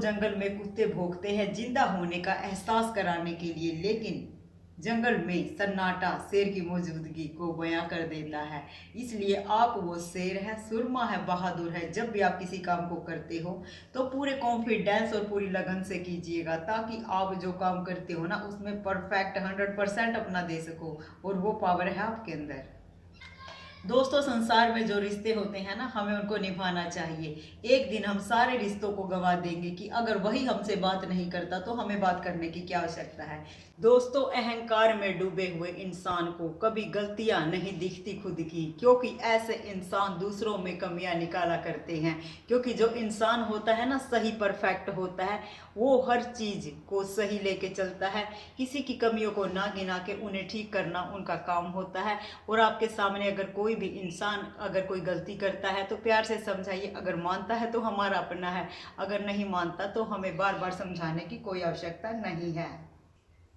जंगल में कुत्ते भौंकते हैं जिंदा होने का एहसास कराने के लिए, लेकिन जंगल में सन्नाटा शेर की मौजूदगी को बयां कर देता है। इसलिए आप वो शेर है, सुरमा है, बहादुर है। जब भी आप किसी काम को करते हो तो पूरे कॉन्फिडेंस और पूरी लगन से कीजिएगा, ताकि आप जो काम करते हो ना उसमें परफेक्ट 100% अपना दे सको, और वो पावर है आपके अंदर। दोस्तों, संसार में जो रिश्ते होते हैं ना, हमें उनको निभाना चाहिए। एक दिन हम सारे रिश्तों को गवा देंगे कि अगर वही हमसे बात नहीं करता तो हमें बात करने की क्या आवश्यकता है। दोस्तों, अहंकार में डूबे हुए इंसान को कभी गलतियां नहीं दिखती खुद की, क्योंकि ऐसे इंसान दूसरों में कमियां निकाला करते हैं। क्योंकि जो इंसान होता है ना सही परफेक्ट होता है, वो हर चीज को सही लेके चलता है। किसी की कमियों को ना गिना के उन्हें ठीक करना उनका काम होता है। और आपके सामने अगर कोई भी इंसान अगर कोई गलती करता है तो प्यार से समझाइए। अगर मानता है तो हमारा अपना है, अगर नहीं मानता तो हमें बार बार समझाने की कोई आवश्यकता नहीं है।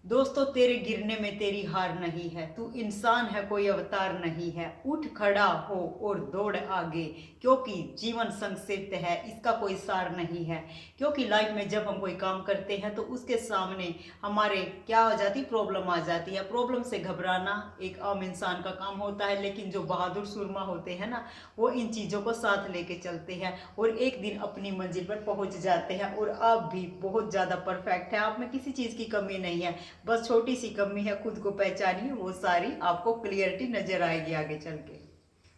दोस्तों, तेरे गिरने में तेरी हार नहीं है, तू इंसान है, कोई अवतार नहीं है। उठ खड़ा हो और दौड़ आगे, क्योंकि जीवन संक्षिप्त है, इसका कोई सार नहीं है। क्योंकि लाइफ में जब हम कोई काम करते हैं तो उसके सामने हमारे क्या हो जाती, प्रॉब्लम आ जाती है। प्रॉब्लम से घबराना एक आम इंसान का काम होता है, लेकिन जो बहादुर सुरमा होते हैं ना, वो इन चीज़ों को साथ लेके चलते हैं और एक दिन अपनी मंजिल पर पहुंच जाते हैं। और आप भी बहुत ज़्यादा परफेक्ट है, आप में किसी चीज़ की कमी नहीं है, बस छोटी सी कमी है, खुद को पहचानिए, वो सारी आपको क्लियरिटी नजर आएगी आगे चल के।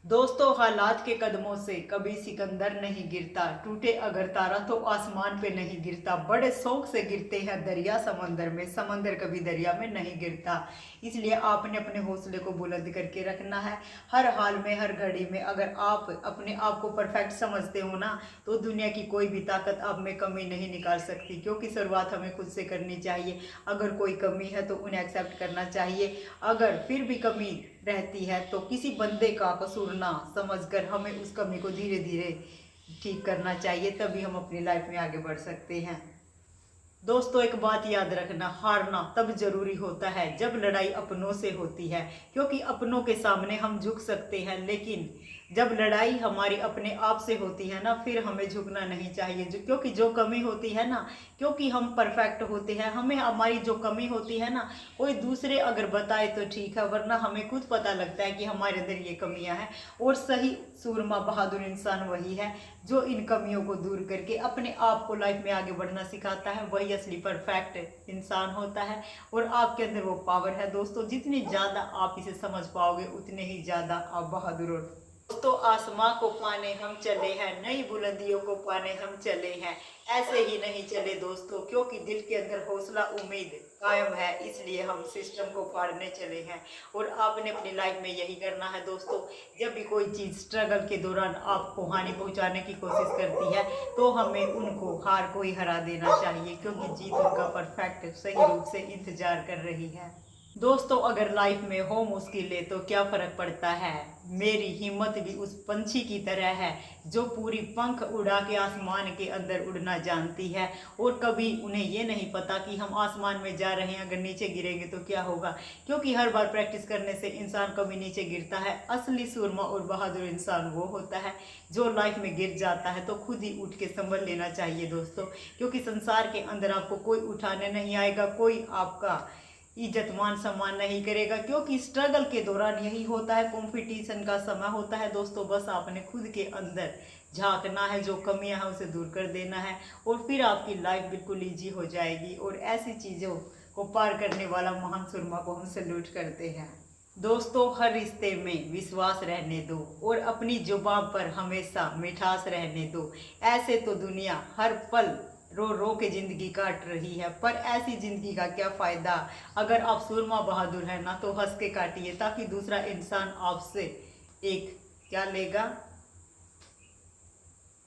दोस्तों, हालात के कदमों से कभी सिकंदर नहीं गिरता, टूटे अगर तारा तो आसमान पे नहीं गिरता। बड़े शौक से गिरते हैं दरिया समंदर में, समंदर कभी दरिया में नहीं गिरता। इसलिए आपने अपने हौसले को बुलंद करके रखना है हर हाल में, हर घड़ी में। अगर आप अपने आप को परफेक्ट समझते हो ना, तो दुनिया की कोई भी ताकत आप में कमी नहीं निकाल सकती। क्योंकि शुरुआत हमें खुद से करनी चाहिए। अगर कोई कमी है तो उन्हें एक्सेप्ट करना चाहिए। अगर फिर भी कमी रहती है तो किसी बंदे का कसूर ना समझकर हमें उस कमी को धीरे धीरे ठीक करना चाहिए, तभी हम अपनी लाइफ में आगे बढ़ सकते हैं। दोस्तों, एक बात याद रखना, हारना तब जरूरी होता है जब लड़ाई अपनों से होती है। क्योंकि अपनों के सामने हम झुक सकते हैं, लेकिन जब लड़ाई हमारी अपने आप से होती है ना, फिर हमें झुकना नहीं चाहिए। क्योंकि जो कमी होती है ना, क्योंकि हम परफेक्ट होते हैं, हमें हमारी जो कमी होती है ना, कोई दूसरे अगर बताए तो ठीक है, वरना हमें खुद पता लगता है कि हमारे अंदर ये कमियां हैं। और सही सूरमा बहादुर इंसान वही है जो इन कमियों को दूर करके अपने आप को लाइफ में आगे बढ़ना सिखाता है। वही असली परफेक्ट इंसान होता है, और आपके अंदर वो पावर है। दोस्तों, जितनी ज़्यादा आप इसे समझ पाओगे उतने ही ज़्यादा आप बहादुर हो। दोस्तों, आसमां को पाने हम चले हैं, नई बुलंदियों को पाने हम चले हैं। ऐसे ही नहीं चले दोस्तों, क्योंकि दिल के अंदर हौसला उम्मीद कायम है, इसलिए हम सिस्टम को फाड़ने चले हैं। और आपने अपनी लाइफ में यही करना है दोस्तों। जब भी कोई चीज़ स्ट्रगल के दौरान आपको हानि पहुंचाने की कोशिश करती है तो हमें उनको हार को ही हरा देना चाहिए, क्योंकि जीत उनका परफेक्ट सही रूप से इंतजार कर रही है। दोस्तों, अगर लाइफ में हो मुश्किलें तो क्या फर्क पड़ता है, मेरी हिम्मत भी उस पंछी की तरह है जो पूरी पंख उड़ा के आसमान के अंदर उड़ना जानती है। और कभी उन्हें ये नहीं पता कि हम आसमान में जा रहे हैं, अगर नीचे गिरेंगे तो क्या होगा। क्योंकि हर बार प्रैक्टिस करने से इंसान कभी नीचे गिरता है। असली सुरमा और बहादुर इंसान वो होता है जो लाइफ में गिर जाता है तो खुद ही उठ के संभल लेना चाहिए दोस्तों। क्योंकि संसार के अंदर आपको कोई उठाने नहीं आएगा, कोई आपका इज्जत मान सम्मान नहीं करेगा। क्योंकि स्ट्रगल के दौरान यही होता है, कंपटीशन का समय होता है दोस्तों। बस आपने खुद के अंदर झांकना है, जो कमियां हैं उसे दूर कर देना है, और फिर आपकी लाइफ बिल्कुल ईजी हो जाएगी। और ऐसी चीज़ों को पार करने वाला महान सुरमा को हम सैल्यूट करते हैं। दोस्तों, हर रिश्ते में विश्वास रहने दो और अपनी जुबान पर हमेशा मिठास रहने दो। ऐसे तो दुनिया हर पल रो रो के जिंदगी काट रही है, पर ऐसी जिंदगी का क्या फायदा। अगर आप सुरमा बहादुर है ना, तो हंस के काटिए, ताकि दूसरा इंसान आपसे एक क्या लेगा।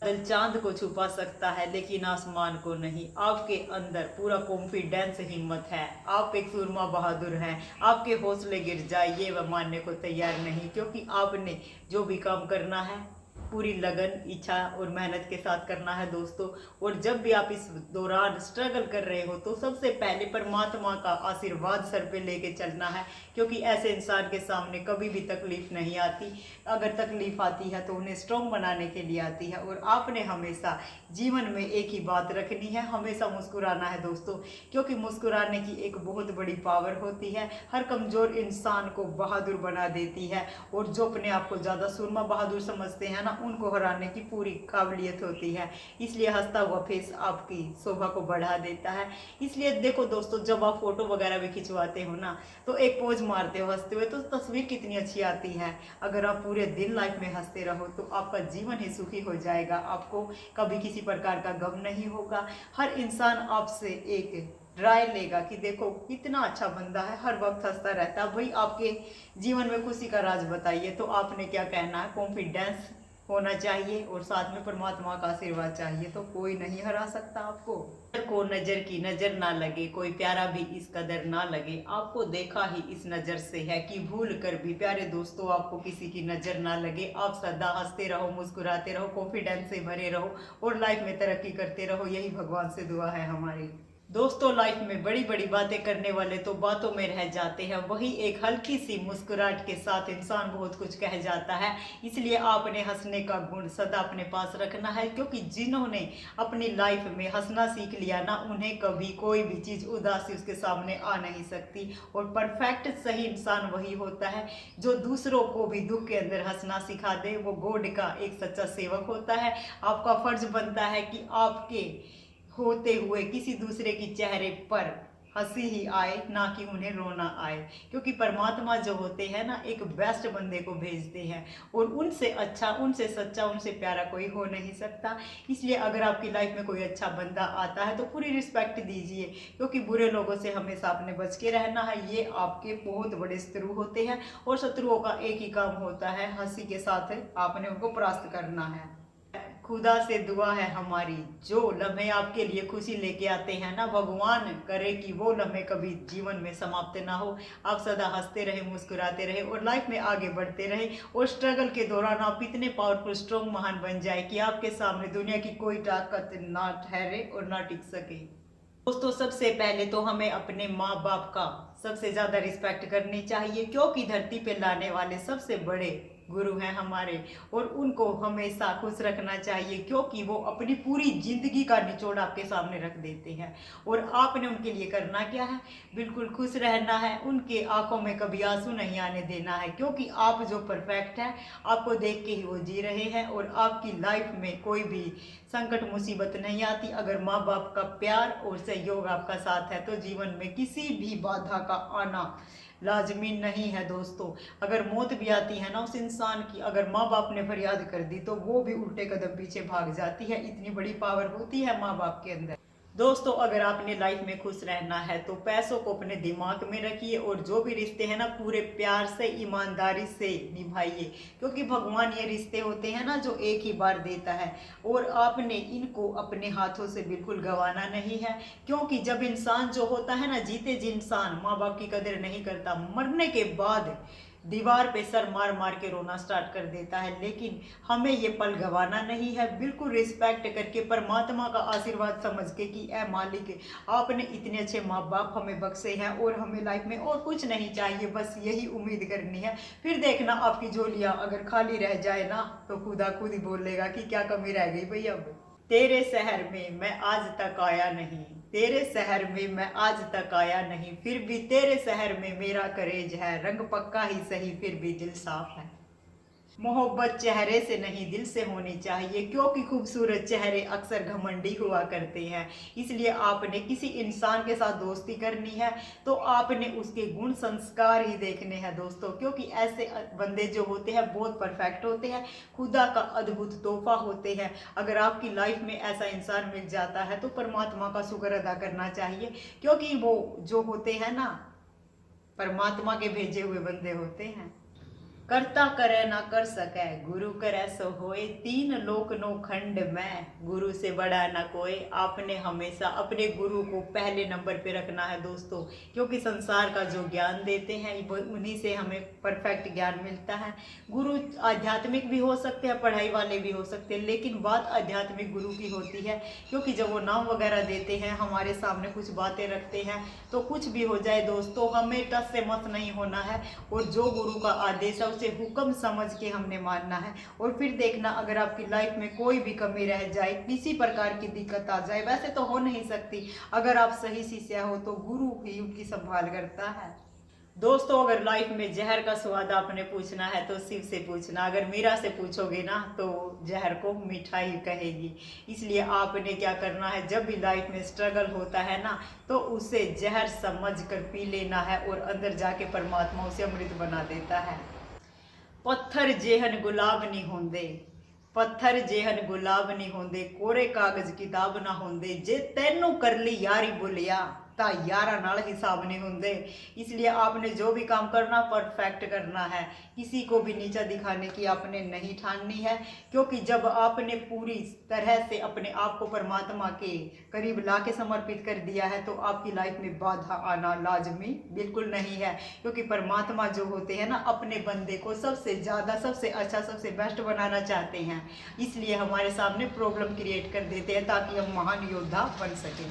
बादल चांद को छुपा सकता है लेकिन आसमान को नहीं। आपके अंदर पूरा कॉन्फिडेंस हिम्मत है, आप एक सुरमा बहादुर हैं। आपके हौसले गिर जाए ये वह मानने को तैयार नहीं, क्योंकि आपने जो भी काम करना है पूरी लगन, इच्छा और मेहनत के साथ करना है दोस्तों। और जब भी आप इस दौरान स्ट्रगल कर रहे हो तो सबसे पहले परमात्मा का आशीर्वाद सर पे लेके चलना है, क्योंकि ऐसे इंसान के सामने कभी भी तकलीफ नहीं आती। अगर तकलीफ आती है तो उन्हें स्ट्रॉन्ग बनाने के लिए आती है। और आपने हमेशा जीवन में एक ही बात रखनी है, हमेशा मुस्कुराना है दोस्तों, क्योंकि मुस्कुराने की एक बहुत बड़ी पावर होती है। हर कमज़ोर इंसान को बहादुर बना देती है, और जो अपने आप को ज़्यादा सुरमा बहादुर समझते हैं ना, उनको हराने की पूरी काबिलियत होती है। इसलिए हंसता हुआ फेस आपकी शोभा को बढ़ा देता है। इसलिए देखो दोस्तों, जब आप फोटो वगैरह भी खिंचवाते हो ना, तो एक पोज मारते हो हंसते हुए, तो तस्वीर कितनी अच्छी आती है। अगर आप पूरे दिन लाइफ में हंसते रहो तो आपका जीवन ही सुखी हो जाएगा। आपको कभी किसी प्रकार का गम नहीं होगा। हर इंसान आपसे एक राय लेगा कि देखो कितना अच्छा बंदा है, हर वक्त हंसता रहता है। भाई आपके जीवन में खुशी का राज बताइए, तो आपने क्या कहना है? कॉन्फिडेंस होना चाहिए और साथ में परमात्मा का आशीर्वाद चाहिए, तो कोई नहीं हरा सकता आपको। को नजर की नजर ना लगे, कोई प्यारा भी इस कदर ना लगे, आपको देखा ही इस नजर से है कि भूल कर भी प्यारे दोस्तों आपको किसी की नजर ना लगे। आप सदा हंसते रहो, मुस्कुराते रहो, कॉन्फिडेंस से भरे रहो और लाइफ में तरक्की करते रहो। यही भगवान से दुआ है हमारी। दोस्तों, लाइफ में बड़ी बड़ी बातें करने वाले तो बातों में रह जाते हैं, वही एक हल्की सी मुस्कुराहट के साथ इंसान बहुत कुछ कह जाता है। इसलिए आपने हंसने का गुण सदा अपने पास रखना है, क्योंकि जिन्होंने अपनी लाइफ में हंसना सीख लिया ना, उन्हें कभी कोई भी चीज़ उदासी उसके सामने आ नहीं सकती। और परफेक्ट सही इंसान वही होता है जो दूसरों को भी दुख के अंदर हंसना सिखा दे। वो गॉड का एक सच्चा सेवक होता है। आपका फर्ज बनता है कि आपके होते हुए किसी दूसरे के चेहरे पर हंसी ही आए, ना कि उन्हें रोना आए, क्योंकि परमात्मा जो होते हैं ना, एक बेस्ट बंदे को भेजते हैं और उनसे अच्छा, उनसे सच्चा, उनसे प्यारा कोई हो नहीं सकता। इसलिए अगर आपकी लाइफ में कोई अच्छा बंदा आता है तो पूरी रिस्पेक्ट दीजिए, क्योंकि बुरे लोगों से हमेशा अपने बच के रहना है। ये आपके बहुत बड़े शत्रु होते हैं और शत्रुओं का एक ही काम होता है, हंसी के साथ आपने उनको परास्त करना है। खुदा से दुआ है हमारी, जो लम्हे आपके लिए खुशी लेके आते हैं ना, भगवान करे कि वो लम्हे कभी जीवन में समाप्त ना हो। आप सदा हंसते रहे, मुस्कुराते रहे और लाइफ में आगे बढ़ते रहे। और स्ट्रगल के दौरान आप इतने पावरफुल, स्ट्रॉन्ग, महान बन जाए कि आपके सामने दुनिया की कोई ताकत ना ठहरे और ना टिक सके। दोस्तों, सबसे पहले तो हमें अपने माँ बाप का सबसे ज़्यादा रिस्पेक्ट करनी चाहिए, क्योंकि धरती पे लाने वाले सबसे बड़े गुरु हैं हमारे, और उनको हमेशा खुश रखना चाहिए, क्योंकि वो अपनी पूरी जिंदगी का निचोड़ आपके सामने रख देते हैं। और आपने उनके लिए करना क्या है? बिल्कुल खुश रहना है, उनके आंखों में कभी आंसू नहीं आने देना है, क्योंकि आप जो परफेक्ट है, आपको देख के ही वो जी रहे हैं और आपकी लाइफ में कोई भी संकट मुसीबत नहीं आती। अगर माँ बाप का प्यार और सहयोग आपका साथ है तो जीवन में किसी भी बाधा का आना लाजमी नहीं है दोस्तों। अगर मौत भी आती है ना उस इंसान की, अगर माँ बाप ने फरियाद कर दी तो वो भी उल्टे कदम पीछे भाग जाती है। इतनी बड़ी पावर होती है माँ बाप के अंदर। दोस्तों, अगर आपने लाइफ में खुश रहना है तो पैसों को अपने दिमाग में रखिए और जो भी रिश्ते हैं ना, पूरे प्यार से, ईमानदारी से निभाइए, क्योंकि भगवान ये रिश्ते होते हैं ना जो एक ही बार देता है, और आपने इनको अपने हाथों से बिल्कुल गंवाना नहीं है। क्योंकि जब इंसान जो होता है ना, जीते जी इंसान माँ बाप की कदर नहीं करता, मरने के बाद दीवार पे सर मार मार के रोना स्टार्ट कर देता है। लेकिन हमें ये पल गंवाना नहीं है, बिल्कुल रिस्पेक्ट करके, परमात्मा का आशीर्वाद समझ के कि ऐ मालिक, आपने इतने अच्छे माँ बाप हमें बख्शे हैं और हमें लाइफ में और कुछ नहीं चाहिए, बस यही उम्मीद करनी है। फिर देखना आपकी झोलियाँ अगर खाली रह जाए ना, तो खुदा खुद ही बोलेगा कि क्या कमी रह गई भैया। अब तेरे शहर में मैं आज तक आया नहीं, तेरे शहर में मैं आज तक आया नहीं, फिर भी तेरे शहर में मेरा करेज है, रंग पक्का ही सही फिर भी दिल साफ है। मोहब्बत चेहरे से नहीं दिल से होनी चाहिए, क्योंकि खूबसूरत चेहरे अक्सर घमंडी हुआ करते हैं। इसलिए आपने किसी इंसान के साथ दोस्ती करनी है तो आपने उसके गुण संस्कार ही देखने हैं दोस्तों, क्योंकि ऐसे बंदे जो होते हैं बहुत परफेक्ट होते हैं, खुदा का अद्भुत तोहफा होते हैं। अगर आपकी लाइफ में ऐसा इंसान मिल जाता है तो परमात्मा का शुक्र अदा करना चाहिए, क्योंकि वो जो होते हैं ना, परमात्मा के भेजे हुए बंदे होते हैं। करता करे ना कर सके, गुरु करे सो होए, तीन लोक नो खंड में, गुरु से बड़ा ना कोई। आपने हमेशा अपने गुरु को पहले नंबर पे रखना है दोस्तों, क्योंकि संसार का जो ज्ञान देते हैं उन्हीं से हमें परफेक्ट ज्ञान मिलता है। गुरु आध्यात्मिक भी हो सकते हैं, पढ़ाई वाले भी हो सकते हैं, लेकिन बात आध्यात्मिक गुरु की होती है, क्योंकि जब वो नाम वगैरह देते हैं, हमारे सामने कुछ बातें रखते हैं, तो कुछ भी हो जाए दोस्तों, हमें टस से मत नहीं होना है, और जो गुरु का आदेश है उसे हुक्म समझ के हमने मानना है। और फिर देखना, अगर आपकी लाइफ में कोई भी कमी रह जाए, किसी प्रकार की दिक्कत आ जाए, वैसे तो हो नहीं सकती, अगर आप सही शिष्य हो तो गुरु ही उनकी संभाल करता है। दोस्तों, अगर लाइफ में जहर का स्वाद आपने पूछना है तो शिव से पूछना, अगर मीरा से पूछोगे ना तो जहर को मीठा ही कहेगी। इसलिए आपने क्या करना है, जब भी लाइफ में स्ट्रगल होता है ना, तो उसे जहर समझ कर पी लेना है, और अंदर जाके परमात्मा उसे अमृत बना देता है। पत्थर जेहन गुलाब नहीं होंदे, पत्थर जेहन गुलाब नहीं होंदे, कोरे कागज किताब ना होंदे, जे तैनू कर ली यारी बोलिया ता यारा नाल हिसाब नहीं होंदे। इसलिए आपने जो भी काम करना परफेक्ट करना है, किसी को भी नीचा दिखाने की आपने नहीं ठाननी है, क्योंकि जब आपने पूरी तरह से अपने आप को परमात्मा के करीब ला के समर्पित कर दिया है, तो आपकी लाइफ में बाधा आना लाजमी बिल्कुल नहीं है, क्योंकि परमात्मा जो होते हैं ना, अपने बंदे को सबसे ज़्यादा, सबसे अच्छा, सबसे बेस्ट बनाना चाहते हैं। इसलिए हमारे सामने प्रॉब्लम क्रिएट कर देते हैं ताकि हम महान योद्धा बन सकें।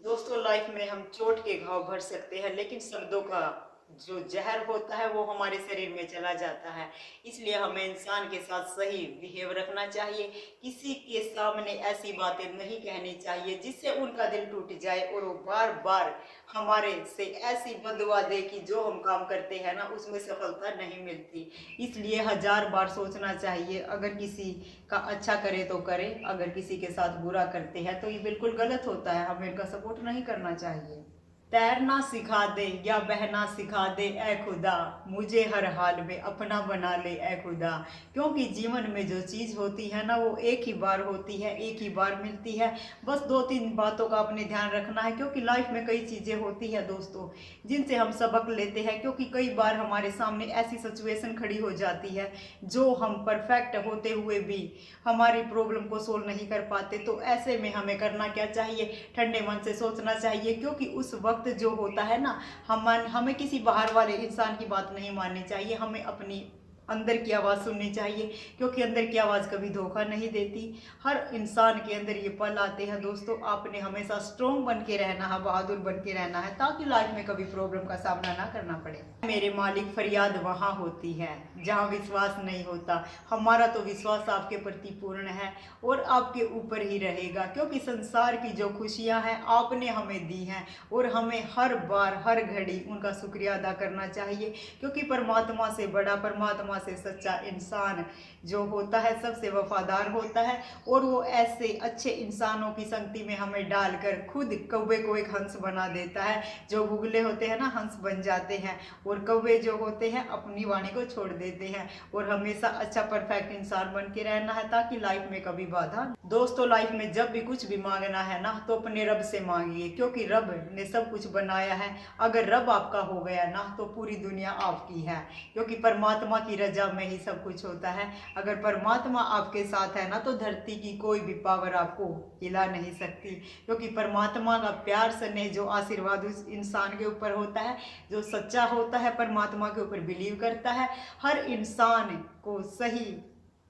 दोस्तों, लाइफ में हम चोट के घाव भर सकते हैं, लेकिन शब्दों का जो जहर होता है वो हमारे शरीर में चला जाता है। इसलिए हमें इंसान के साथ सही बिहेव रखना चाहिए, किसी के सामने ऐसी बातें नहीं कहनी चाहिए जिससे उनका दिल टूट जाए, और वो बार बार हमारे से ऐसी बददुआ दे कि जो हम काम करते हैं ना उसमें सफलता नहीं मिलती। इसलिए 1000 बार सोचना चाहिए, अगर किसी का अच्छा करे तो करे, अगर किसी के साथ बुरा करते हैं तो ये बिल्कुल गलत होता है, हमें इनका सपोर्ट नहीं करना चाहिए। तैरना सिखा दे या बहना सिखा दे ऐ खुदा, मुझे हर हाल में अपना बना ले ऐ खुदा। क्योंकि जीवन में जो चीज़ होती है ना वो एक ही बार होती है, एक ही बार मिलती है। बस 2-3 बातों का अपने ध्यान रखना है, क्योंकि लाइफ में कई चीज़ें होती है दोस्तों जिनसे हम सबक लेते हैं, क्योंकि कई बार हमारे सामने ऐसी सिचुएशन खड़ी हो जाती है जो हम परफेक्ट होते हुए भी हमारी प्रॉब्लम को सोल्व नहीं कर पाते। तो ऐसे में हमें करना क्या चाहिए, ठंडे मन से सोचना चाहिए, क्योंकि उस वक्त जो होता है ना, हमें किसी बाहर वाले इंसान की बात नहीं माननी चाहिए, हमें अपनी अंदर की आवाज़ सुननी चाहिए, क्योंकि अंदर की आवाज़ कभी धोखा नहीं देती। हर इंसान के अंदर ये पल आते हैं दोस्तों, आपने हमेशा स्ट्रॉन्ग बन के रहना है, बहादुर बन के रहना है, ताकि लाइफ में कभी प्रॉब्लम का सामना ना करना पड़े। मेरे मालिक, फरियाद वहाँ होती है जहाँ विश्वास नहीं होता। हमारा तो विश्वास आपके प्रति पूर्ण है और आपके ऊपर ही रहेगा, क्योंकि संसार की जो खुशियाँ हैं आपने हमें दी हैं, और हमें हर बार हर घड़ी उनका शुक्रिया अदा करना चाहिए, क्योंकि परमात्मा से बड़ा, परमात्मा से सच्चा इंसान जो होता है सबसे वफादार होता है, और वो ऐसे अच्छे इंसानों की संगति में हमें डालकर खुद कौवे को एक हंस बना देता है। जो गुगले होते हैं ना, हंस बन जाते हैं, और कौवे जो होते हैं अपनी वाणी को छोड़ देते हैं। और हमेशा अच्छा परफेक्ट इंसान बन के रहना है, ताकि लाइफ में कभी बाधा। दोस्तों, लाइफ में जब भी कुछ भी मांगना है ना, तो अपने रब से मांगिए, क्योंकि रब ने सब कुछ बनाया है। अगर रब आपका हो गया ना, तो पूरी दुनिया आपकी है, क्योंकि परमात्मा की रजा में ही सब कुछ होता है। अगर परमात्मा आपके साथ है ना, तो धरती की कोई भी पावर आपको हिला नहीं सकती, क्योंकि परमात्मा का प्यार स्नेह जो आशीर्वाद उस इंसान के ऊपर होता है, जो सच्चा होता है, परमात्मा के ऊपर बिलीव करता है, हर इंसान को सही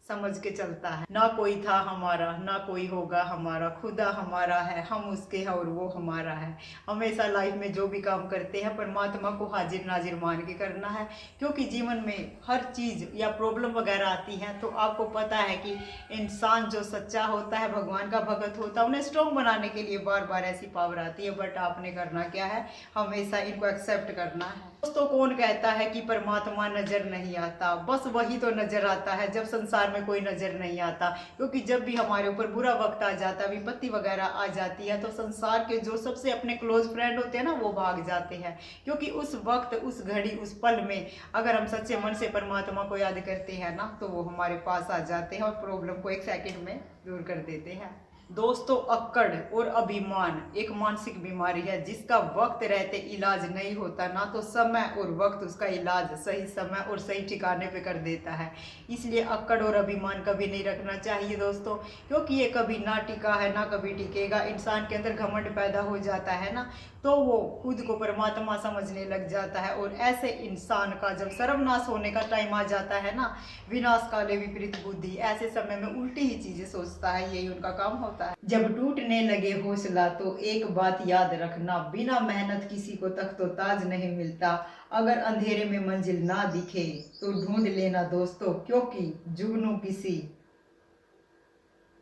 समझ के चलता है। ना कोई था हमारा, ना कोई होगा हमारा, खुदा हमारा है, हम उसके हैं और वो हमारा है। हमेशा लाइफ में जो भी काम करते हैं परमात्मा को हाजिर नाजिर मान के करना है, क्योंकि जीवन में हर चीज़ या प्रॉब्लम वगैरह आती हैं तो आपको पता है कि इंसान जो सच्चा होता है, भगवान का भगत होता है, उन्हें स्ट्रॉन्ग बनाने के लिए बार बार ऐसी पावर आती है। बट आपने करना क्या है, हमेशा इनको एक्सेप्ट करना है। दोस्तों, कौन कहता है कि परमात्मा नजर नहीं आता? बस वही तो नजर आता है जब संसार में कोई नजर नहीं आता, क्योंकि जब भी हमारे ऊपर बुरा वक्त आ जाता है, विपत्ति वगैरह आ जाती है, तो संसार के जो सबसे अपने क्लोज फ्रेंड होते हैं ना, वो भाग जाते हैं, क्योंकि उस वक्त, उस घड़ी, उस पल में अगर हम सच्चे मन से परमात्मा को याद करते हैं ना, तो वो हमारे पास आ जाते हैं और प्रॉब्लम को एक सेकंड में दूर कर देते हैं। दोस्तों, अक्कड़ और अभिमान एक मानसिक बीमारी है जिसका वक्त रहते इलाज नहीं होता। ना तो समय और वक्त उसका इलाज सही समय और सही ठिकाने पे कर देता है। इसलिए अक्कड़ और अभिमान कभी नहीं रखना चाहिए दोस्तों, क्योंकि ये कभी ना टिका है ना कभी टिकेगा। इंसान के अंदर घमंड पैदा हो जाता है ना, तो वो खुद को परमात्मा समझने लग जाता है। और ऐसे इंसान का जब सर्वनाश होने का टाइम आ जाता है ना, विनाश काले विपरीत बुद्धि, ऐसे समय में उल्टी ही चीजें सोचता है, यही उनका काम होता है। जब टूटने लगे हौसला तो एक बात याद रखना, बिना मेहनत किसी को तख्तो ताज नहीं मिलता। अगर अंधेरे में मंजिल ना दिखे तो ढूंढ लेना दोस्तों, क्योंकि जुगनू किसी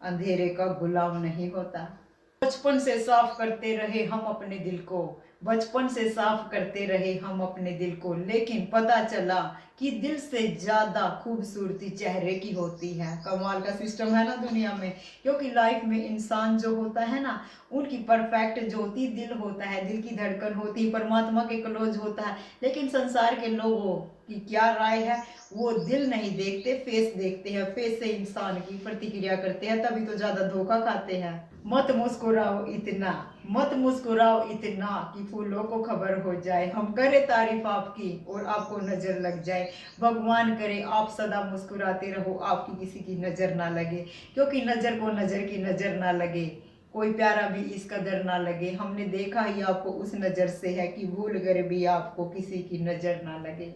अंधेरे का गुलाम नहीं होता। बचपन से साफ करते रहे हम अपने दिल को, बचपन से साफ करते रहे हम अपने दिल को, लेकिन पता चला कि दिल से ज्यादा खूबसूरती चेहरे की होती है। कमाल का सिस्टम है ना दुनिया में, क्योंकि लाइफ में इंसान जो होता है ना, उनकी परफेक्ट जो होती दिल होता है, दिल की धड़कन होती है, परमात्मा के क्लोज होता है। लेकिन संसार के लोगों की क्या राय है, वो दिल नहीं देखते, फेस देखते हैं, फेस से इंसान की प्रतिक्रिया करते हैं, तभी तो ज्यादा धोखा खाते हैं। मत मुस्कुराओ इतना, मत मुस्कुराओ इतना कि फूलों को खबर हो जाए, हम करें तारीफ आपकी और आपको नजर लग जाए। भगवान करे आप सदा मुस्कुराते रहो, आपकी किसी की नजर ना लगे, क्योंकि नजर को नजर की नजर ना लगे, कोई प्यारा भी इस कदर ना लगे। हमने देखा ही आपको उस नजर से है कि भूल कर भी आपको किसी की नजर ना लगे।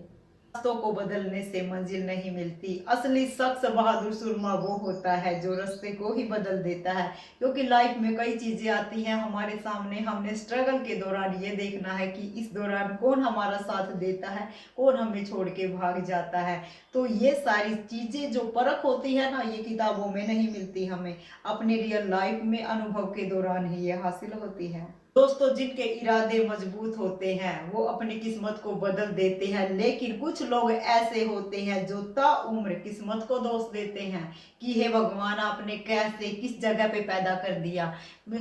रास्तों को बदलने से मंजिल नहीं मिलती, असली शख्स बहादुर सुरमा वो होता है जो रास्ते को ही बदल देता है। क्योंकि लाइफ में कई चीजें आती हैं हमारे सामने, हमने स्ट्रगल के दौरान ये देखना है कि इस दौरान कौन हमारा साथ देता है, कौन हमें छोड़ के भाग जाता है। तो ये सारी चीजें जो परख होती है ना, ये किताबों में नहीं मिलती, हमें अपनी रियल लाइफ में अनुभव के दौरान ही ये हासिल होती है। दोस्तों, जिनके इरादे मजबूत होते हैं वो अपनी किस्मत को बदल देते हैं, लेकिन कुछ लोग ऐसे होते हैं जो ताउम्र किस्मत को दोष देते हैं कि हे भगवान, आपने कैसे किस जगह पे पैदा कर दिया।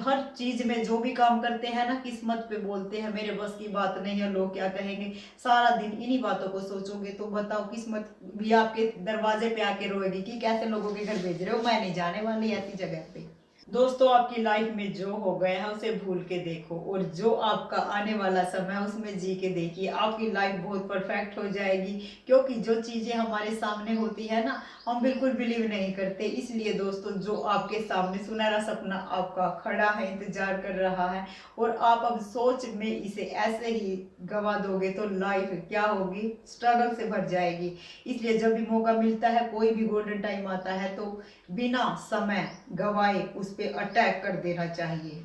हर चीज में जो भी काम करते हैं ना, किस्मत पे बोलते हैं मेरे बस की बात नहीं है, लोग क्या कहेंगे। सारा दिन इन्हीं बातों को सोचोगे तो बताओ, किस्मत भी आपके दरवाजे पे आके रोएगी कि कैसे लोगों के घर भेज रहे हो, मैं नहीं जाने वाली ऐसी जगह पे। दोस्तों, आपकी लाइफ में जो हो गया है उसे भूल के देखो, और जो आपका आने वाला समय है उसमें जी के देखिए, आपकी लाइफ बहुत परफेक्ट हो जाएगी। क्योंकि जो चीजें हमारे सामने होती है ना, हम बिल्कुल बिलीव नहीं करते। इसलिए दोस्तों, जो आपके सामने सुनहरा सपना आपका खड़ा है, इंतजार कर रहा है, और आप अब सोच में इसे ऐसे ही गवा दोगे तो लाइफ क्या होगी, स्ट्रगल से भर जाएगी। इसलिए जब भी मौका मिलता है, कोई भी गोल्डन टाइम आता है, तो बिना समय गवाए उस पे अटैक कर देना चाहिए।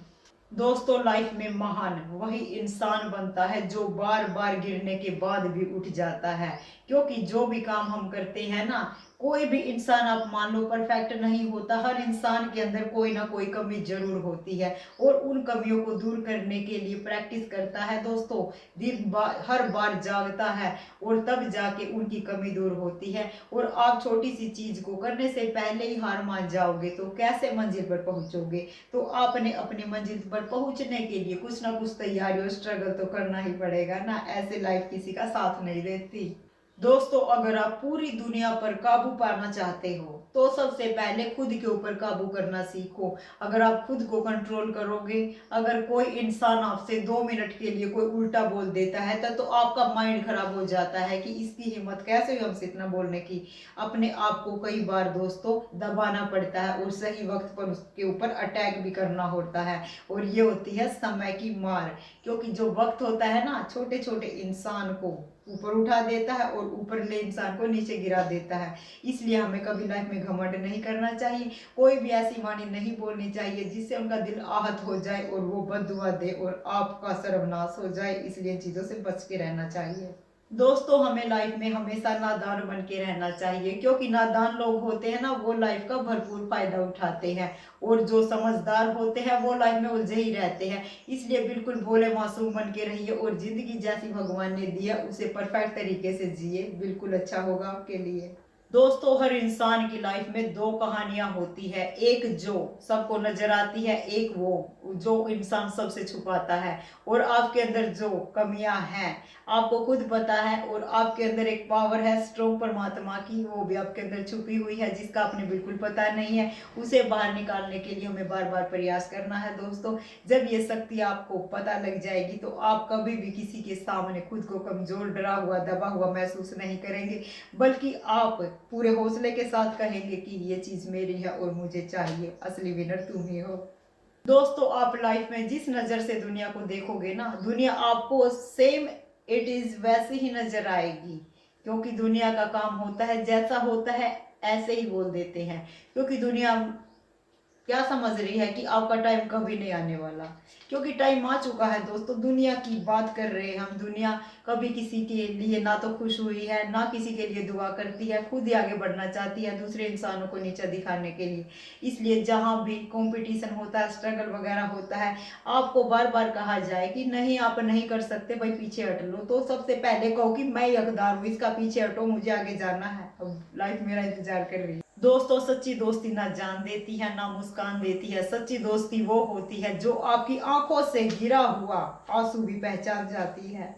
दोस्तों, लाइफ में महान वही इंसान बनता है जो बार बार गिरने के बाद भी उठ जाता है। क्योंकि जो भी काम हम करते हैं ना, कोई भी इंसान आप मान लो परफेक्ट नहीं होता, हर इंसान के अंदर कोई ना कोई कमी जरूर होती है, और उन कमियों को दूर करने के लिए प्रैक्टिस करता है दोस्तों, हर बार जागता है, और तब जाके उनकी कमी दूर होती है। और आप छोटी सी चीज को करने से पहले ही हार मान जाओगे तो कैसे मंजिल पर पहुंचोगे। तो आपने अपनी मंजिल पर पहुंचने के लिए कुछ ना कुछ तैयारी और स्ट्रगल तो करना ही पड़ेगा ना, ऐसे लाइफ किसी का साथ नहीं देती। दोस्तों, अगर आप पूरी दुनिया पर काबू पाना चाहते हो तो सबसे पहले खुद के ऊपर काबू करना सीखो। अगर आप खुद को कंट्रोल करोगे, अगर कोई इंसान आपसे 2 मिनट के लिए कोई उल्टा बोल देता है तो आपका माइंड खराब हो जाता है कि इसकी हिम्मत कैसे हुई हमसे इतना बोलने की। अपने आप को कई बार दोस्तों दबाना पड़ता है, और सही वक्त पर उसके ऊपर अटैक भी करना होता है, और ये होती है समय की मार। क्योंकि जो वक्त होता है ना, छोटे छोटे इंसान को ऊपर उठा देता है और ऊपर ले इंसान को नीचे गिरा देता है। इसलिए हमें कभी लाइफ में घमंड नहीं करना चाहिए, कोई भी ऐसी वाणी नहीं बोलनी चाहिए जिससे उनका दिल आहत हो जाए और वो बद्दुआ दे और आपका सर्वनाश हो जाए। इसलिए चीजों से बच के रहना चाहिए। दोस्तों, हमें लाइफ में हमेशा नादान बन के रहना चाहिए, क्योंकि नादान लोग होते हैं ना, वो लाइफ का भरपूर फायदा उठाते हैं, और जो समझदार होते हैं वो लाइफ में उलझे ही रहते हैं। इसलिए बिल्कुल भोले मासूम बन के रहिए, और जिंदगी जैसी भगवान ने दिया उसे परफेक्ट तरीके से जिए, बिल्कुल अच्छा होगा आपके लिए। दोस्तों, हर इंसान की लाइफ में दो कहानियां होती है, एक जो सबको नजर आती है, एक वो जो इंसान सबसे छुपाता है। और आपके अंदर जो कमियां हैं आपको खुद पता है, और आपके अंदर एक पावर है स्ट्रोंग परमात्मा की, वो भी आपके अंदर छुपी हुई है, जिसका आपने बिल्कुल पता नहीं है। उसे बाहर निकालने के लिए हमें बार बार प्रयास करना है दोस्तों। जब ये शक्ति आपको पता लग जाएगी तो आप कभी भी किसी के सामने खुद को कमजोर, डरा हुआ, दबा हुआ महसूस नहीं करेंगे, बल्कि आप पूरे हौसले के साथ कहेंगे कि ये चीज मेरी है और मुझे चाहिए, असली विनर तुम ही हो। दोस्तों, आप लाइफ में जिस नजर से दुनिया को देखोगे ना, दुनिया आपको सेम इट इज वैसे ही नजर आएगी। क्योंकि दुनिया का काम होता है, जैसा होता है ऐसे ही बोल देते हैं। क्योंकि दुनिया क्या समझ रही है कि आपका टाइम कभी नहीं आने वाला, क्योंकि टाइम आ चुका है दोस्तों। दुनिया की बात कर रहे हैं हम, दुनिया कभी किसी के लिए ना तो खुश हुई है, ना किसी के लिए दुआ करती है, खुद ही आगे बढ़ना चाहती है दूसरे इंसानों को नीचा दिखाने के लिए। इसलिए जहां भी कंपटीशन होता है, स्ट्रगल वगैरह होता है, आपको बार बार कहा जाए कि नहीं आप नहीं कर सकते भाई, पीछे हट लो, तो सबसे पहले कहो कि मैं हकदार हूँ इसका, पीछे हटो, मुझे आगे जाना है, अब लाइफ मेरा इंतजार कर रही है। दोस्तों, सच्ची दोस्ती ना जान देती है ना मुस्कान देती है। सच्ची दोस्ती वो होती है जो आपकी आंखों से गिरा हुआ आंसू भी पहचान जाती है।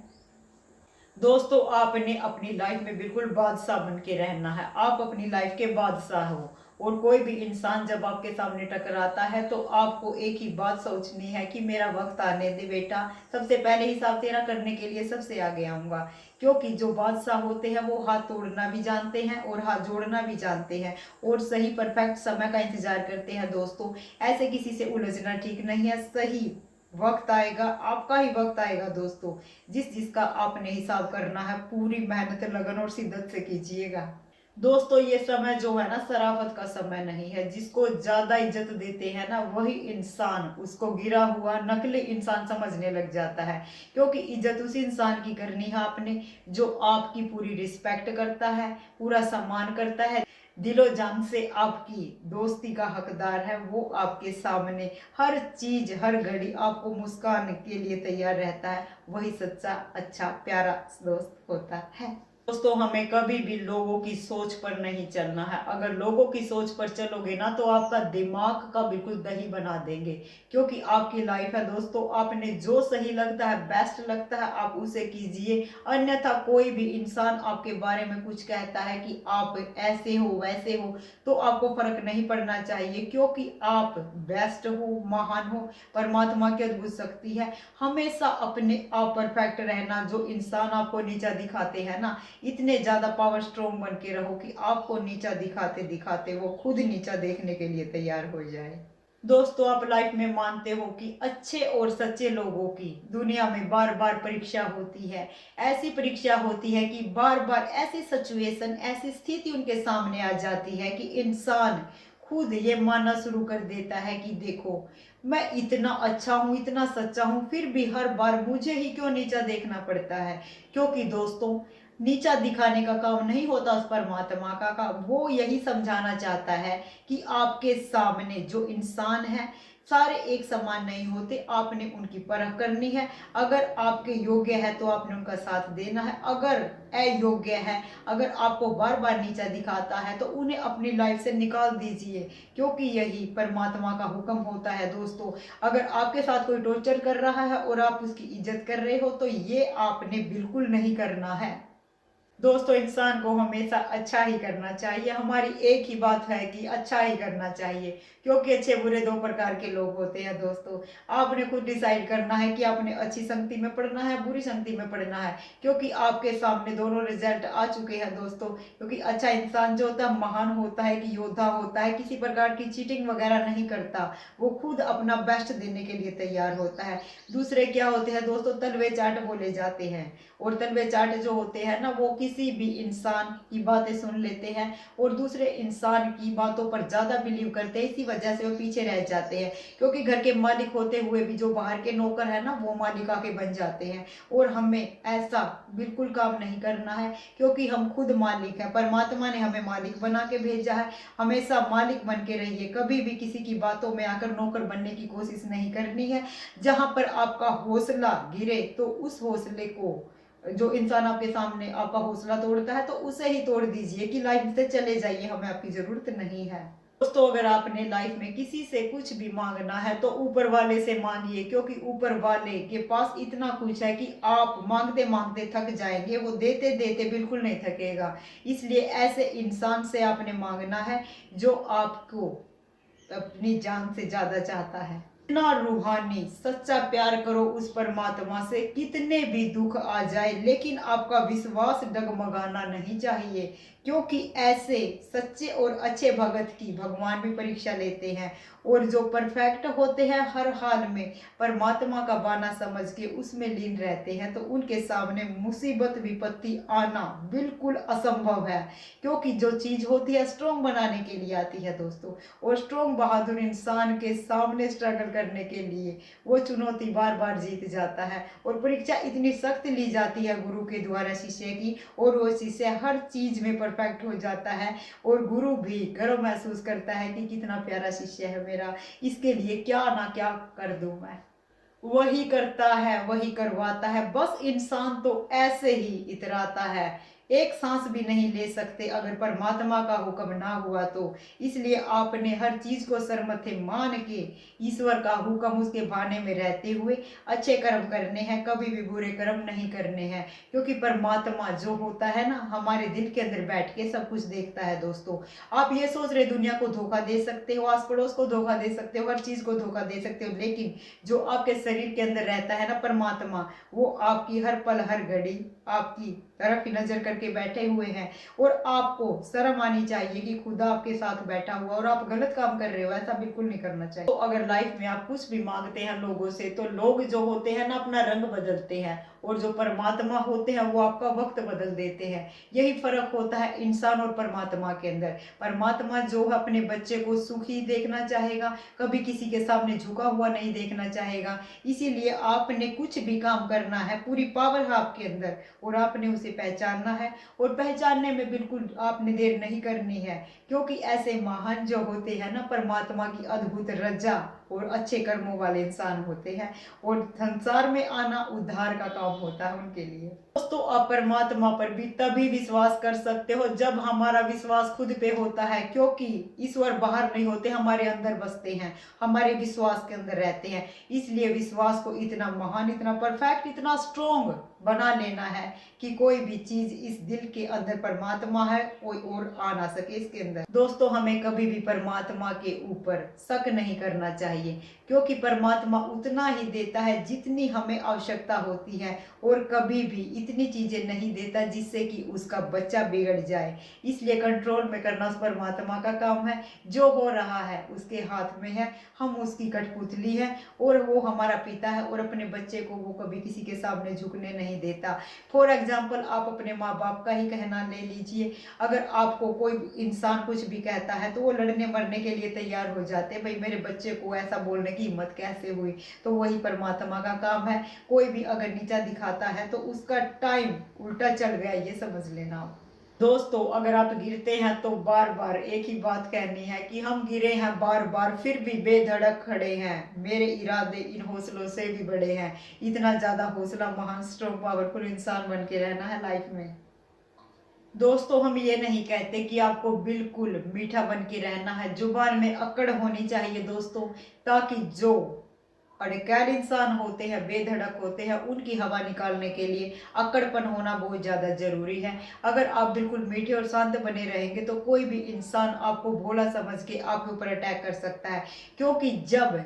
दोस्तों, आपने अपनी लाइफ में बिल्कुल बादशाह बन के रहना है, आप अपनी लाइफ के बादशाह हो। और कोई भी इंसान जब आपके सामने टकराता है तो आपको एक ही बात सोचनी है कि मेरा वक्त आने दे बेटा, सबसे पहले हिसाब तेरा करने के लिए सबसे आगे आऊंगा। क्योंकि जो बादशाह होते हैं वो हाथ तोड़ना भी जानते हैं और हाथ जोड़ना भी जानते हैं, और सही परफेक्ट समय का इंतजार करते हैं दोस्तों। ऐसे किसी से उलझना ठीक नहीं है। सही वक्त आएगा, आपका ही वक्त आएगा दोस्तों, जिसका आपने हिसाब करना है। पूरी मेहनत, लगन और शिद्दत से कीजिएगा दोस्तों। ये समय जो है ना, शराफत का समय नहीं है। जिसको ज्यादा इज्जत देते हैं ना, वही इंसान उसको गिरा हुआ नकली इंसान समझने लग जाता है। क्योंकि इज्जत उस इंसान की करनी है आपने जो आपकी पूरी रिस्पेक्ट करता है, पूरा सम्मान करता है, दिलो जान से आपकी दोस्ती का हकदार है। वो आपके सामने हर चीज, हर घड़ी आपको मुस्कान के लिए तैयार रहता है। वही सच्चा, अच्छा, प्यारा दोस्त होता है दोस्तों। हमें कभी भी लोगों की सोच पर नहीं चलना है। अगर लोगों की सोच पर चलोगे ना तो आपका दिमाग का बिल्कुल दही बना देंगे। क्योंकि आपकी लाइफ है दोस्तों, आपने जो सही लगता है, बेस्ट लगता है, आप उसे कीजिए। अन्यथा कोई भी इंसान आपके बारे में कुछ कहता है कि आप ऐसे हो वैसे हो, तो आपको फर्क नहीं पड़ना चाहिए। क्योंकि आप बेस्ट हो, महान हो, परमात्मा की अद्भुत शक्ति है। हमेशा अपने आप परफेक्ट रहना। जो इंसान आपको नीचा दिखाते हैं ना, इतने ज्यादा पावर स्ट्रोंग बन के रहो कि आपको नीचा दिखाते दिखाते वो खुद नीचा देखने के लिए तैयार हो जाए। दोस्तों, आप लाइफ में मानते हो कि अच्छे और सच्चे लोगों की दुनिया में बार बार परीक्षा होती है। ऐसी परीक्षा होती है कि बार बार ऐसी सिचुएशन, ऐसी स्थिति उनके सामने आ जाती है कि इंसान खुद ये मानना शुरू कर देता है कि देखो, मैं इतना अच्छा हूं, इतना सच्चा हूं, फिर भी हर बार मुझे ही क्यों नीचा देखना पड़ता है। क्योंकि दोस्तों, नीचा दिखाने का काम नहीं होता उस परमात्मा का काम। वो यही समझाना चाहता है कि आपके सामने जो इंसान है, सारे एक समान नहीं होते। आपने उनकी परख करनी है। अगर आपके योग्य है तो आपने उनका साथ देना है। अगर अयोग्य है, अगर आपको बार बार नीचा दिखाता है, तो उन्हें अपनी लाइफ से निकाल दीजिए। क्योंकि यही परमात्मा का हुक्म होता है दोस्तों। अगर आपके साथ कोई टॉर्चर कर रहा है और आप उसकी इज्जत कर रहे हो, तो ये आपने बिल्कुल नहीं करना है दोस्तों। इंसान को हमेशा अच्छा ही करना चाहिए। हमारी एक ही बात है कि अच्छा ही करना चाहिए। क्योंकि अच्छे बुरे दो प्रकार के लोग होते हैं दोस्तों। आपने खुद डिसाइड करना है कि आपने अच्छी संगति में पढ़ना है, बुरी संगति में पढ़ना है। क्योंकि आपके सामने दोनों रिजल्ट आ चुके हैं दोस्तों। क्योंकि अच्छा इंसान जो होता है, महान होता है, कि योद्धा होता है, किसी प्रकार की चीटिंग वगैरह नहीं करता। वो खुद अपना बेस्ट देने के लिए तैयार होता है। दूसरे क्या होते हैं दोस्तों, तलवे चाट बोले जाते हैं। और तलवे चाट जो होते हैं ना, वो किसी भी इंसान की बातें सुन लेते हैं और दूसरे इंसान की बातों पर ज्यादा बिलीव करते हैं। इसी वजह से वो पीछे रह जाते हैं। क्योंकि घर के मालिक होते हुए भी जो बाहर के नौकर है ना, वो मालिक आके बन जाते हैं। और हमें ऐसा बिल्कुल काम नहीं करना है। क्योंकि हम खुद मालिक हैं, परमात्मा ने हमें मालिक बना के भेजा है। हमेशा मालिक बन के रहिए। कभी भी किसी की बातों में आकर नौकर बनने की कोशिश नहीं करनी है। जहां पर आपका हौसला गिरे तो उस हौसले को जो इंसान आपके सामने आपका हौसला तोड़ता है तो उसे ही तोड़ दीजिए कि लाइफ से चले जाइए, हमें आपकी जरूरत नहीं है। दोस्तों अगर आपने लाइफ में किसी से कुछ भी मांगना है तो ऊपर वाले से मांगिए, क्योंकि ऊपर वाले के पास इतना कुछ है कि आप मांगते मांगते थक जाएंगे, वो देते देते बिल्कुल नहीं थकेगा। इसलिए ऐसे इंसान से आपने मांगना है जो आपको अपनी जान से ज्यादा चाहता है। इतना रूहानी सच्चा प्यार करो उस परमात्मा से, कितने भी दुख आ जाए लेकिन आपका विश्वास डगमगाना नहीं चाहिए, क्योंकि ऐसे सच्चे और अच्छे भगत की भगवान भी परीक्षा लेते हैं। और जो परफेक्ट होते हैं हर हाल में परमात्मा का बाना समझ के उसमें लीन रहते हैं, तो उनके सामने मुसीबत विपत्ति आना बिल्कुल असंभव है, क्योंकि जो चीज होती है स्ट्रोंग बनाने के लिए आती है दोस्तों। और स्ट्रोंग बहादुर इंसान के सामने स्ट्रगल करने के लिए वो चुनौती बार बार जीत जाता है। और परीक्षा इतनी सख्त ली जाती है गुरु के द्वारा शिष्य की, और वो शिष्य हर चीज में परफेक्ट हो जाता है, और गुरु भी गर्व महसूस करता है कि कितना प्यारा शिष्य है मेरा, इसके लिए क्या ना क्या कर दूं मैं। वही करता है वही करवाता है, बस इंसान तो ऐसे ही इतराता है। एक सांस भी नहीं ले सकते अगर परमात्मा का हुक्म ना हुआ तो। इसलिए आपने हर चीज को सरमथे मान के ईश्वर का हुक्म उसके भाने में रहते हुए अच्छे कर्म करने हैं, कभी भी बुरे कर्म नहीं करने हैं, क्योंकि परमात्मा जो होता है ना हमारे दिल के अंदर बैठ के सब कुछ देखता है दोस्तों। आप ये सोच रहे दुनिया को धोखा दे सकते हो, आस पड़ोस को धोखा दे सकते हो, हर चीज को धोखा दे सकते हो, लेकिन जो आपके शरीर के अंदर रहता है ना परमात्मा, वो आपकी हर पल हर घड़ी आपकी तरफ ही नजर करके बैठे हुए हैं। और आपको शर्म आनी चाहिए कि खुदा आपके साथ बैठा हुआ और आप गलत काम कर रहे हो, ऐसा बिल्कुल नहीं करना चाहिए। तो अगर लाइफ में आप कुछ भी मांगते हैं लोगों से, तो लोग जो होते हैं ना अपना रंग बदलते हैं, और जो परमात्मा होते हैं वो आपका वक्त बदल देते हैं। यही फर्क होता है इंसान और परमात्मा के अंदर। परमात्मा जो है अपने बच्चे को सुखी देखना चाहेगा, कभी किसी के सामने झुका हुआ नहीं देखना चाहेगा। इसीलिए आपने कुछ भी काम करना है, पूरी पावर है आपके अंदर, और आपने उसे पहचानना है। और पहचानने में बिल्कुल आपने देर नहीं करनी है, क्योंकि ऐसे महान जो होते हैं ना परमात्मा की अद्भुत रजा और अच्छे कर्मों वाले इंसान होते हैं, और संसार में आना उद्धार का काम होता है उनके लिए। दोस्तों आप परमात्मा पर भी तभी विश्वास कर सकते हो जब हमारा विश्वास खुद पे होता है, क्योंकि ईश्वर बाहर नहीं होते, हमारे अंदर बसते हैं, हमारे विश्वास के अंदर रहते हैं। इसलिए विश्वास को इतना महान, इतना परफेक्ट, इतना स्ट्रोंग बना लेना है कि कोई भी चीज इस दिल के अंदर परमात्मा है, कोई और आ ना सके इसके अंदर। दोस्तों हमें कभी भी परमात्मा के ऊपर शक नहीं करना चाहिए, क्योंकि परमात्मा उतना ही देता है जितनी हमें आवश्यकता होती है, और कभी भी इतनी चीजें नहीं देता जिससे कि उसका बच्चा बिगड़ जाए। इसलिए कंट्रोल में करना उस परमात्मा का काम है। जो हो रहा है उसके हाथ में है, हम उसकी कठपुतली है, और वो हमारा पिता है, और अपने बच्चे को वो कभी किसी के सामने झुकने नहीं देता। फॉर एग्जाम्पल आप अपने माँ बाप का ही कहना ले लीजिए, अगर आपको कोई इंसान कुछ भी कहता है तो वो लड़ने मरने के लिए तैयार हो जाते हैं, भाई मेरे बच्चे को ऐसा बोलने की हिम्मत कैसे हुई। तो वही परमात्मा का काम है, कोई भी अगर नीचा दिखाता है तो उसका टाइम उल्टा चल गया, ये समझ लेना। दोस्तों अगर आप गिरते हैं तो बार बार एक ही बात कहनी है कि हम गिरे हैं बार बार फिर भी बेधड़क खड़े हैं, मेरे इरादे इन हौसलों से भी बड़े हैं। इतना ज्यादा हौसला, महान स्ट्रॉन्ग पावरफुल इंसान बन के रहना है लाइफ में। दोस्तों हम ये नहीं कहते कि आपको बिल्कुल मीठा बन के रहना है, जुबान में अकड़ होनी चाहिए दोस्तों, ताकि जो अड़कैल इंसान होते हैं, बेधड़क होते हैं, उनकी हवा निकालने के लिए अक्कड़पन होना बहुत ज्यादा जरूरी है। अगर आप बिल्कुल मीठे और शांत बने रहेंगे तो कोई भी इंसान आपको भोला समझ के आपके ऊपर अटैक कर सकता है, क्योंकि जब,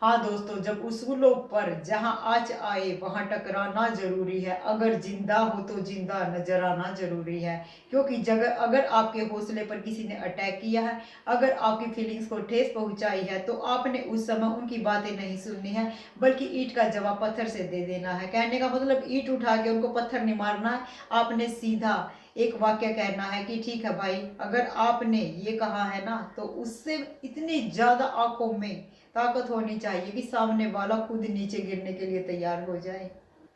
हाँ दोस्तों, जब उसूलों पर जहां आँच आए वहां टकराना जरूरी है। अगर जिंदा हो तो जिंदा नजर आना जरूरी है, क्योंकि जगह अगर आपके हौसले पर किसी ने अटैक किया है, अगर आपकी फीलिंग्स को ठेस पहुंचाई है, तो आपने उस समय उनकी बातें नहीं सुननी है, बल्कि ईंट का जवाब पत्थर से दे देना है। कहने का मतलब ईंट उठा के उनको पत्थर नहीं मारना है, आपने सीधा एक वाक्य कहना है कि ठीक है भाई, अगर आपने ये कहा है ना, तो उससे इतनी ज्यादा आंखों में ताकत होनी चाहिए कि सामने वाला खुद नीचे गिरने के लिए तैयार हो जाए।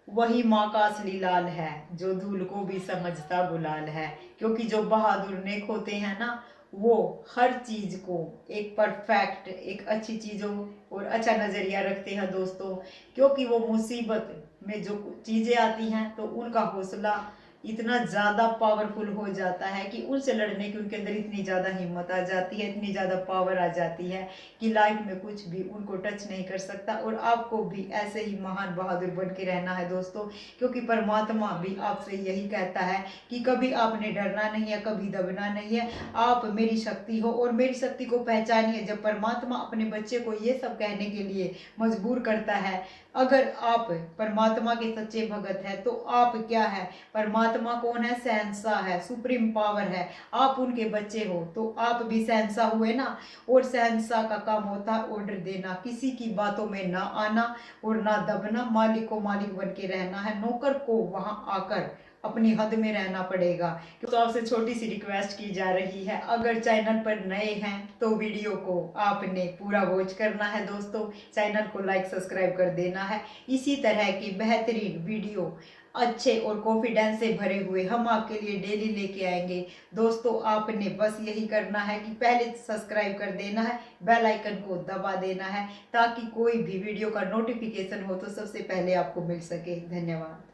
वही माँ का असली लाल है जो धूल को भी समझता गुलाल है, क्योंकि जो बहादुर नेक होते हैं ना वो हर चीज को एक परफेक्ट, एक अच्छी चीजों और अच्छा नजरिया रखते हैं दोस्तों। क्योंकि वो मुसीबत में जो चीजें आती हैं तो उनका हौसला इतना ज्यादा पावरफुल हो जाता है कि उनसे लड़ने की उनके अंदर इतनी ज्यादा हिम्मत आ जाती है, इतनी ज्यादा पावर आ जाती है कि लाइफ में कुछ भी उनको टच नहीं कर सकता। और आपको भी ऐसे ही महान बहादुर बन के रहना है दोस्तों, क्योंकि परमात्मा भी आपसे यही कहता है कि कभी आपने डरना नहीं है, कभी दबना नहीं है। आप मेरी शक्ति हो और मेरी शक्ति को पहचानिए। जब परमात्मा अपने बच्चे को ये सब कहने के लिए मजबूर करता है, अगर आप परमात्मा के सच्चे भगत हैं तो आप क्या है, परमात्मा कौन है, शहंशाह है, सुप्रीम पावर है। आप उनके बच्चे हो तो आप भी शहंशाह हुए ना। और शहंशाह का काम होता है ऑर्डर देना, किसी की बातों में ना आना और ना दबना। मालिक को मालिक बन के रहना है, नौकर को वहां आकर अपनी हद में रहना पड़ेगा। तो आपसे छोटी सी रिक्वेस्ट की जा रही है, अगर चैनल पर नए हैं तो वीडियो को आपने पूरा वॉच करना है दोस्तों, चैनल को लाइक सब्सक्राइब कर देना है। इसी तरह की बेहतरीन वीडियो अच्छे और कॉन्फिडेंस से भरे हुए हम आपके लिए डेली लेके आएंगे दोस्तों। आपने बस यही करना है कि पहले सब्सक्राइब कर देना है, बेल आइकन को दबा देना है, ताकि कोई भी वीडियो का नोटिफिकेशन हो तो सबसे पहले आपको मिल सके। धन्यवाद।